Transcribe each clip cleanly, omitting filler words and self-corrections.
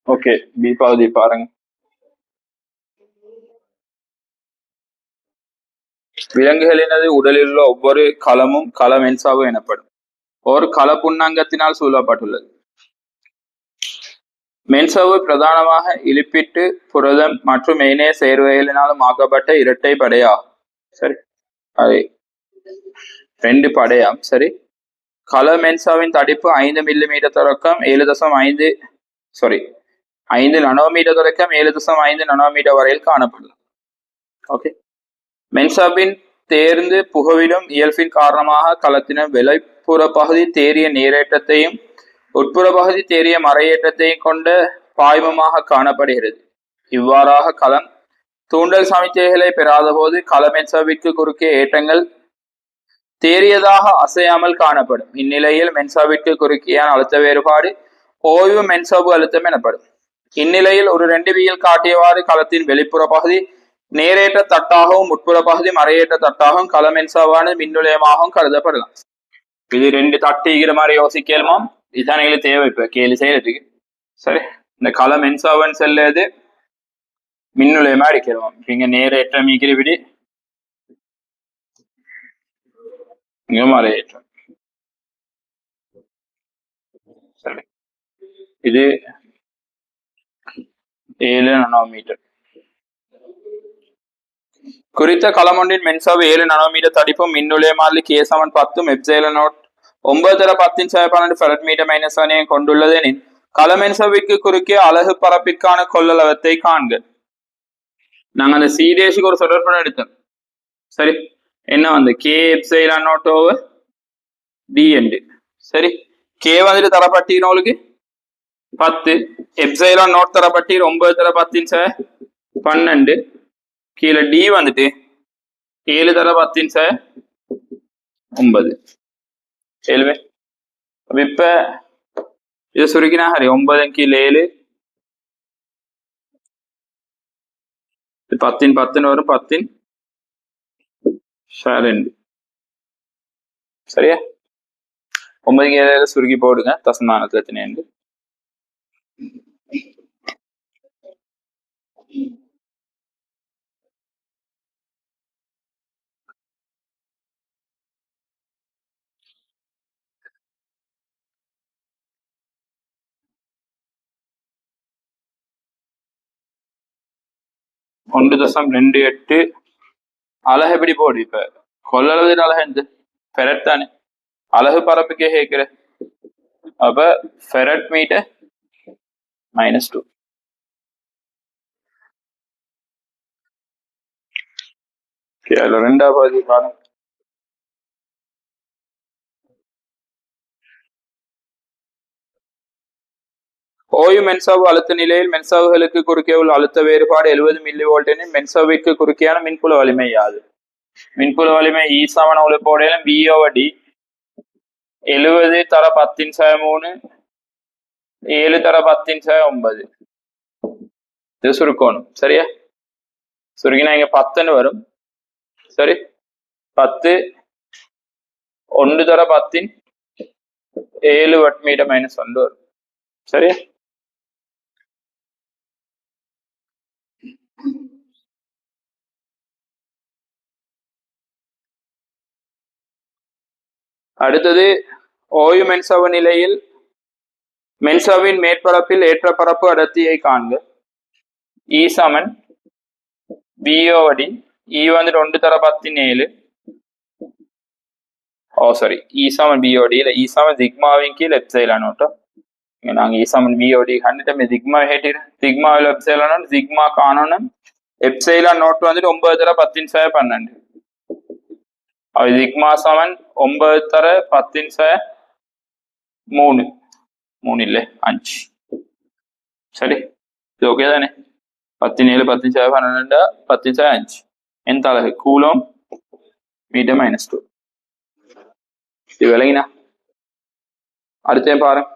Okay, B பகுதி பாருங்க. விலங்குகளினது உடலில் உள்ள ஒவ்வொரு களமும் கள மென்சாவு எனப்படும். ஒரு கள புண்ணங்கத்தினால் சூழப்பட்டுள்ளது. மென்சாவு பிரதானமாக இலிப்பிட்டு புரதம் மற்றும் ஏனைய சேர்வைகளினாலும் ஆக்கப்பட்ட இரட்டை படையாகும். சரி, அது 2 படையாம். சரி, கள மென்சாவின் தடிப்பு 5 மில்லிமீட்டர் தொடக்கம் 5 நானோமீட்டர் தொடக்கம் 7.5 நானோமீட்டர் வரையில் காணப்படும். ஓகே, மென்சாவின் தேர்ந்து புகவிடும் இயல்பின் காரணமாக களத்தின் வெளிப்புற பகுதி தேறிய நீரேற்றத்தையும் உட்புற பகுதி தேறிய மறையேற்றத்தையும் கொண்ட பாய்மமாக காணப்படுகிறது. இவ்வாறாக களம் தூண்டல் சமிக்கைகளை பெறாத போது கள மென்சாவிற்கு குறுக்கே ஏற்றங்கள் தேறியதாக அசையாமல் காணப்படும். இந்நிலையில் மென்சாவிற்கு குறுக்கியான அழுத்த வேறுபாடு ஓய்வு மென்சாவு அழுத்தம் எனப்படும். இந்நிலையில் ஒரு 2Bயில் காட்டியவாறு களத்தின் வெளிப்புற பகுதி நேரேற்ற தட்டாகவும் உட்புற பகுதி மறையேற்ற தட்டாகவும் கள மென்சாவான மின்னுலயமாகவும் கருதப்படலாம். இது 2 தட்டுகிற மாதிரி யோசிக்கலுமா? இதுதான் எங்களுக்கு தேவை இப்ப கேள்வி செய்யறதுக்கு. சரி, இந்த கள மென்சாவன் செல்லது மின்னுலயமா அடிக்கிறோம். இங்க நேரேற்ற மீக்கிறபடி இங்க மறையேற்றம். சரி, இது 7 நானோமீட்டர். குறித்த களமொன்றின் மென்சாவு 7 நானோமீட்டர் தடிப்பும் மின்னுலய மாறிலி K = 10 epsilon naught 9 × 10⁻12 farad metre minus அணையம் கொண்டுள்ளது எனின் கள மென்சாவிற்கு குறுக்கே அலகு பரப்பிற்கான கொள்ளளவத்தை காண்க. நாங்க அந்த சீரியஸுக்கு ஒரு தொடர்பு எடுத்தோம். சரி, என்ன வந்து K epsilon not over D என்று. சரி, K வந்துட்டு தரப்பட்டீங்களுக்கு 10, எப்சிலான் நாட் தரப்பட்டீர் 9 × 10⁻12, கீழே D வந்துட்டு 7 × 10⁻9. சரிவே, இப்ப இது சுருக்கினா ஹரி 9 கீழே 7 10 10 வரும் 10 2. சரியா, 9 7 சுருக்கி போடுங்க தசமானத்துல எத்தனை. ஒன்று 1.28 அலகு எப்படி போடு? இப்ப கொள்ளளவு அலகு எந்த ஃபெரட் தானே, அலகு பரப்புக்கே கேட்கிற. அப்ப ஃபெரட் மீட்டர் -2. அதுல 2வது பாருங்க. ஓய்வு மென்சாவு அழுத்த நிலையில் மென்சாவுகளுக்கு குறுக்கே உள்ள அழுத்த வேறுபாடு 70 மில்லி வோல்ட் எனில் மென்சாவிற்கு குறுக்கேயான மின்புல வலிமை யாது? மின்புல வலிமை E = உழைப்போடையில B/D 70 × 10⁻3 7 × 10⁻9. இது சுருக்கணும். சரியா, சுருக்கினா இங்க 10 வரும். சரி, 10 1 × 10⁻7 வாட் மீட்டர் -1 வரும். சரியா, அடுத்தது ஓய்வு மென்சாவு நிலையில் மென்சாவின் மேற்பரப்பில் ஏற்ற பரப்பு அடர்த்தியை காண்க. E = B/D. E வந்துட்டு 1 × 10⁻7. E = B/D இல்ல, E = சிக்மாவின் கீழ் எப்சிலான் நாட். நாங்க E = B/D கண்டுட்டோம். சிக்மா ஹேட்டிர் சிக்மாவில் எப்சிலான் நாட் சிக்மா காணணும். எப்சிலான் நாட் வந்துட்டு 9 × 10⁻12. சிக்மா = 9 × 10⁻3 3 இல்ல 5. சரி, இது ஓகே தானே? 10 7 10⁻12 10⁻5 எந்த அலகு? கூலோம் மீட்டர் -2. இது விளங்கினா? அடுத்த பாருங்க.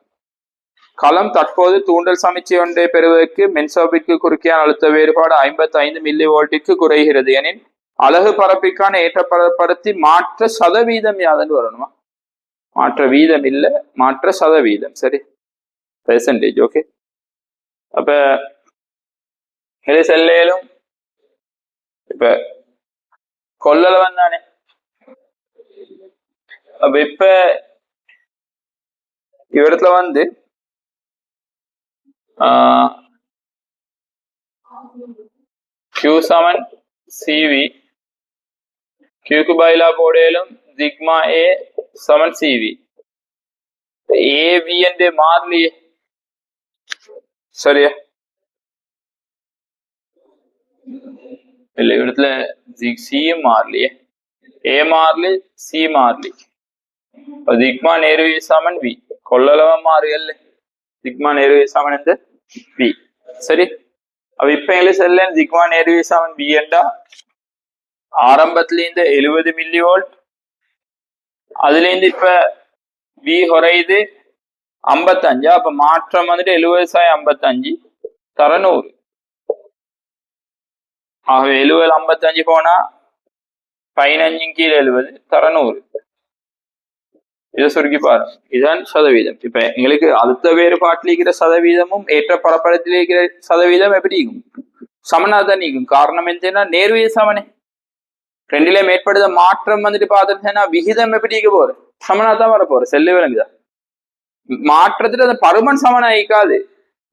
களம் தற்போது தூண்டல் சமிச்சை ஒன்றை பெறுவதற்கு மென்சாவிற்கு குறுக்கேயான அழுத்த வேறுபாடு 55 மில்லி வோல்ட்டிற்கு குறைகிறது எனில் அலகு பரப்பிற்கான ஏற்றப்படுத்தி மாற்ற சதவீதம் யாதுன்னு வரணுமா? மாற்ற வீதம் இல்ல, மாற்ற சதவீதம். சரி, பெர்சன்டேஜ். ஓகே, அப்ப இது செல்லேலும் இப்ப கொள்ளளவன் தானே. அப்ப இப்ப இவ்விடத்துல வந்து Q சமன் CV, Qக்கு பதிலா போடலும் சிக்மா A சமன் CV. AB என்று மாறலையே, சரியா? இல்ல இவ்விடத்துல சியும் மாறலையே, A மாறலி C மாறலி. சிக்மா நேரு சமன் V, கொள்ளளவன் மாறுகல்ல, சிக்மா நேரு சமன் எந்த V, சரி. அப்ப இப்ப எங்களுக்கு செல்ல சிக்மா நேரு சமன் V என்றா ஆரம்பத்துல இருந்து 70 மில்லி வோல்ட், அதுல இருந்து இப்ப V குறையுது 55. அப்ப மாற்றம் வந்துட்டு 70/55 தர 100. ஆகவே 70/55 போனா 15 கீழே 70 தர 100. இதை சுருக்கி பாருங்க, இதுதான் சதவீதம். இப்ப எங்களுக்கு அழுத்த வேறுபாட்டில் இருக்கிற சதவீதமும் ஏற்ற பரப்பளத்தில் இருக்கிற சதவீதம் எப்படி இருக்கும்? சமனா தான் நீக்கும். காரணம் என்னன்னா நேர்விய சமனே, ரெண்டிலே ஏற்படுத மாற்றம் வந்துட்டு பார்த்துட்டேன்னா விகிதம் எப்படி இருக்க போற? சமனா தான் வர போற. செல்லு விளங்குதா? மாற்றத்துல அந்த பருமன் சமனாயிக்காது.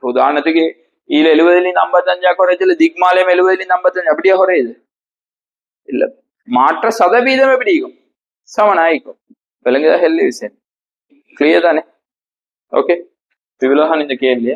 உதாரணத்துக்கு இதுல 70 55 குறைச்சல திக்மாலயம் 70 55 அப்படியே குறையுது இல்ல, மாற்ற சதவீதம் எப்படி இருக்கும்? சமனாயிக்கும். விளங்குதா? ஹெல்லி விஷயம் கிளியர் தானே? ஓகே, இவ்வளவுதான் இந்த கேள்வி.